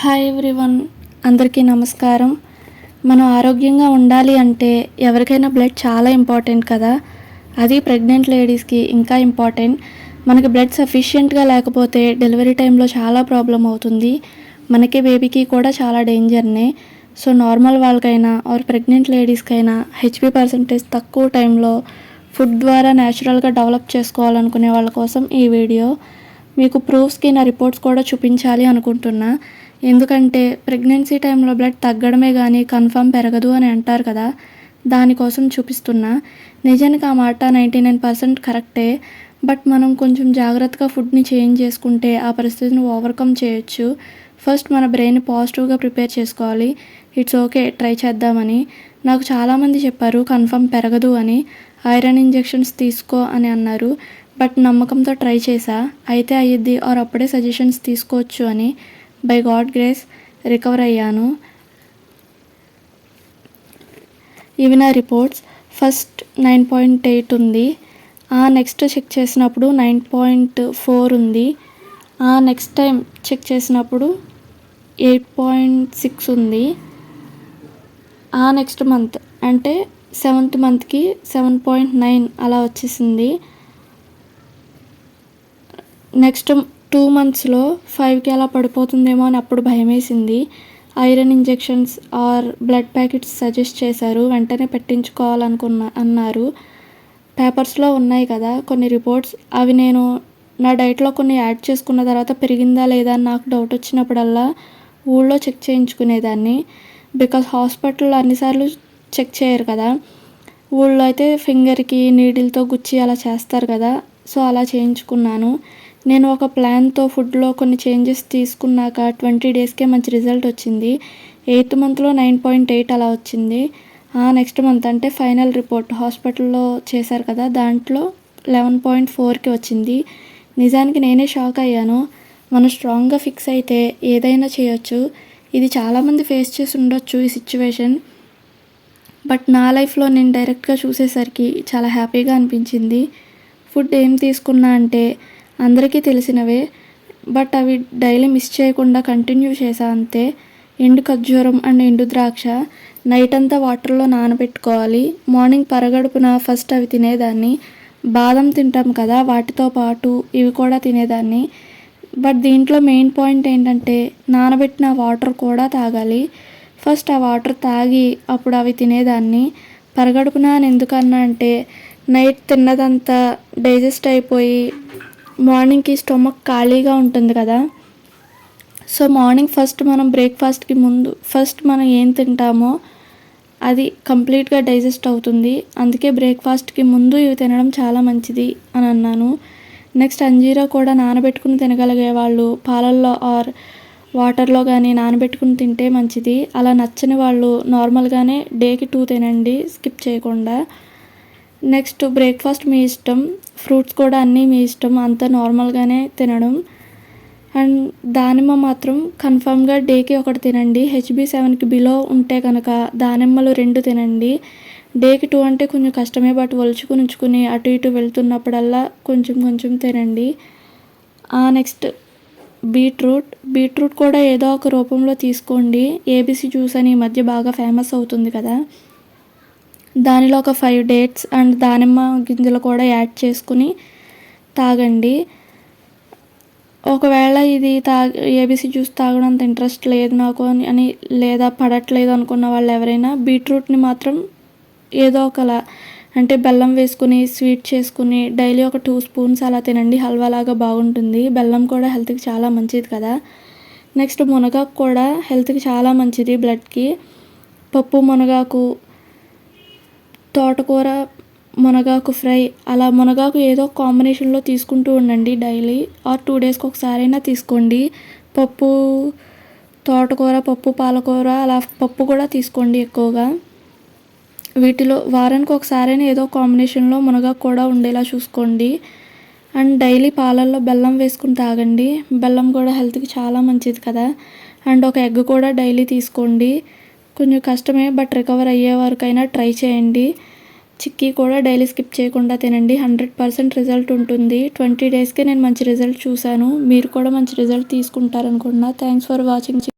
Hi everyone, అందరికీ నమస్కారం. మనం ఆరోగ్యంగా ఉండాలి అంటే ఎవరికైనా బ్లడ్ చాలా ఇంపార్టెంట్ కదా. అది ప్రెగ్నెంట్ లేడీస్కి ఇంకా ఇంపార్టెంట్. మనకి బ్లడ్ సఫిషియెంట్గా లేకపోతే డెలివరీ టైంలో చాలా ప్రాబ్లం అవుతుంది. మనకి బేబీకి కూడా చాలా డేంజర్నే. సో నార్మల్ వాళ్ళకైనా ఆర్ ప్రెగ్నెంట్ లేడీస్కైనా హెచ్బి పర్సంటేజ్ తక్కువ టైంలో ఫుడ్ ద్వారా న్యాచురల్గా డెవలప్ చేసుకోవాలనుకునే వాళ్ళ కోసం ఈ వీడియో. మీకు ప్రూఫ్స్కి నా రిపోర్ట్స్ కూడా చూపించాలి అనుకుంటున్నా. ఎందుకంటే ప్రెగ్నెన్సీ టైంలో బ్లడ్ తగ్గడమే కానీ కన్ఫర్మ్ పెరగదు అని అంటారు కదా, దానికోసం చూపిస్తున్నా. నిజానికి ఆ మాట 99% కరెక్టే. బట్ మనం కొంచెం జాగ్రత్తగా ఫుడ్ని చేంజ్ చేసుకుంటే ఆ పరిస్థితిని ఓవర్కమ్ చేయొచ్చు. ఫస్ట్ మన బ్రెయిన్ పాజిటివ్గా ప్రిపేర్ చేసుకోవాలి. ఇట్స్ ఓకే, ట్రై చేద్దామని. నాకు చాలామంది చెప్పారు కన్ఫర్మ్ పెరగదు అని, ఐరన్ ఇంజెక్షన్స్ తీసుకో అని అన్నారు. బట్ నమ్మకంతో ట్రై చేశా, అయితే అయ్యిద్ది ఆర్ అప్పుడే సజెషన్స్ తీసుకోవచ్చు అని. బై గాడ్ గ్రేస్ రికవర్ అయ్యాను. ఇవి నా రిపోర్ట్స్. ఫస్ట్ 9.8 ఉంది. నెక్స్ట్ చెక్ చేసినప్పుడు 9.4 ఉంది. నెక్స్ట్ టైం చెక్ చేసినప్పుడు 8.6 ఉంది. నెక్స్ట్ మంత్ అంటే 7th మంత్కి 7.9 అలా వచ్చేసింది. నెక్స్ట్ 2 monthsలో 5కి అలా పడిపోతుందేమో అని అప్పుడు భయం వేసింది. Iron injections or blood packets suggest చేశారు, వెంటనే అన్నారు. పేపర్స్లో ఉన్నాయి కదా కొన్ని రిపోర్ట్స్, అవి నేను నా డైట్లో కొన్ని యాడ్ చేసుకున్న తర్వాత పెరిగిందా లేదా అని నాకు డౌట్ వచ్చినప్పుడల్లా ఊళ్ళో చెక్ చేయించుకునేదాన్ని. బికాస్ హాస్పిటల్లో అన్నిసార్లు చెక్ చేయరు కదా. ఊళ్ళో అయితే ఫింగర్కి నీడిల్తో గుచ్చి అలా చేస్తారు కదా, సో అలా చేయించుకున్నాను. నేను ఒక ప్లాన్తో ఫుడ్లో కొన్ని చేంజెస్ తీసుకున్నాక 20 daysకే మంచి రిజల్ట్ వచ్చింది. 8th మంత్లో 9.8 అలా వచ్చింది. నెక్స్ట్ మంత్ అంటే ఫైనల్ రిపోర్ట్ హాస్పిటల్లో చేశారు కదా, దాంట్లో 11.4కి వచ్చింది. నిజానికి నేనే షాక్ అయ్యాను. మనం స్ట్రాంగ్గా ఫిక్స్ అయితే ఏదైనా చేయొచ్చు. ఇది చాలామంది ఫేస్ చేసి ఉండొచ్చు ఈ సిచ్యువేషన్. బట్ నా లైఫ్లో నేను డైరెక్ట్గా చూసేసరికి చాలా హ్యాపీగా అనిపించింది. ఫుడ్ ఏం తీసుకున్నా అంటే అందరికీ తెలిసినవే, బట్ అవి డైలీ మిస్ చేయకుండా కంటిన్యూ చేసా అంతే. ఎండు ఖర్జూరం అండ్ ఎండు ద్రాక్ష నైట్ అంతా వాటర్లో నానబెట్టుకోవాలి. మార్నింగ్ పరగడుపున ఫస్ట్ అవి తినేదాన్ని. బాదం తింటాం కదా, వాటితో పాటు ఇవి కూడా తినేదాన్ని. బట్ దీంట్లో మెయిన్ పాయింట్ ఏంటంటే నానబెట్టిన వాటర్ కూడా తాగాలి. ఫస్ట్ ఆ వాటర్ తాగి అప్పుడు అవి తినేదాన్ని. పరగడుపున అని ఎందుకన్నా అంటే నైట్ తిన్నదంతా డైజెస్ట్ అయిపోయి మార్నింగ్కి స్టొమక్ ఖాళీగా ఉంటుంది కదా. సో మార్నింగ్ ఫస్ట్ మనం బ్రేక్ఫాస్ట్కి ముందు ఫస్ట్ మనం ఏం తింటామో అది కంప్లీట్గా డైజెస్ట్ అవుతుంది. అందుకే బ్రేక్ఫాస్ట్కి ముందు ఇవి తినడం చాలా మంచిది అని అన్నాను. నెక్స్ట్ అంజీరా కూడా నానబెట్టుకుని తినగలిగే వాళ్ళు పాలల్లో ఆర్ వాటర్లో కానీ నానబెట్టుకుని తింటే మంచిది. అలా నచ్చని వాళ్ళు నార్మల్గానే డేకి 2 తినండి, స్కిప్ చేయకుండా. నెక్స్ట్ బ్రేక్ఫాస్ట్ మీ ఇష్టం, ఫ్రూట్స్ కూడా అన్నీ మీ ఇష్టం, అంతా నార్మల్గానే తినడం. అండ్ దానిమ్మ మాత్రం కన్ఫామ్గా డేకి 1 తినండి. హెచ్బి 7కి బిలో ఉంటే కనుక దానిమ్మలు 2 తినండి. డేకి 2 అంటే కొంచెం కష్టమే, బట్ ఉంచుకుని అటు ఇటు వెళ్తున్నప్పుడల్లా కొంచెం తినండి. నెక్స్ట్ బీట్రూట్ కూడా ఏదో ఒక రూపంలో తీసుకోండి. ఏబీసీ జ్యూస్ అని ఈ మధ్య బాగా ఫేమస్ అవుతుంది కదా, దానిలో ఒక 5 dates అండ్ దానిమ్మ గింజలు కూడా యాడ్ చేసుకుని తాగండి. ఒకవేళ ఇది ఏబీసీ జ్యూస్ తాగడం అంత ఇంట్రెస్ట్ లేదు నాకు అని లేదా పడట్లేదు అనుకున్న వాళ్ళు ఎవరైనా బీట్రూట్ని మాత్రం ఏదో ఒకలా అంటే బెల్లం వేసుకుని స్వీట్ చేసుకుని డైలీ ఒక 2 spoons అలా తినండి. హల్వాలాగా బాగుంటుంది. బెల్లం కూడా హెల్త్కి చాలా మంచిది కదా. నెక్స్ట్ మునగాకు కూడా హెల్త్కి చాలా మంచిది, బ్లడ్కి. పప్పు మునగాకు, తోటకూర, మునగాకు ఫ్రై, అలా మునగాకు ఏదో కాంబినేషన్లో తీసుకుంటూ ఉండండి డైలీ ఆర్ 2 daysకి ఒకసారైనా తీసుకోండి. పప్పు తోటకూర, పప్పు పాలకూర, అలా పప్పు కూడా తీసుకోండి ఎక్కువగా. వీటిలో వారానికి ఒకసారైనా ఏదో కాంబినేషన్లో మునగాకు కూడా ఉండేలా చూసుకోండి. అండ్ డైలీ పాలల్లో బెల్లం వేసుకుని తాగండి. బెల్లం కూడా హెల్త్కి చాలా మంచిది కదా. అండ్ ఒక ఎగ్ కూడా డైలీ తీసుకోండి. కొంచెం కష్టమే, బట్ రికవర్ అయ్యే వరకైనా ట్రై చేయండి. చిక్కీ కూడా డైలీ స్కిప్ చేయకుండా తినండి. 100% రిజల్ట్ ఉంటుంది. 20 daysకే నేను మంచి రిజల్ట్ చూశాను. మీరు కూడా మంచి రిజల్ట్ తీసుకుంటారనుకుంటున్నా. Thanks for watching.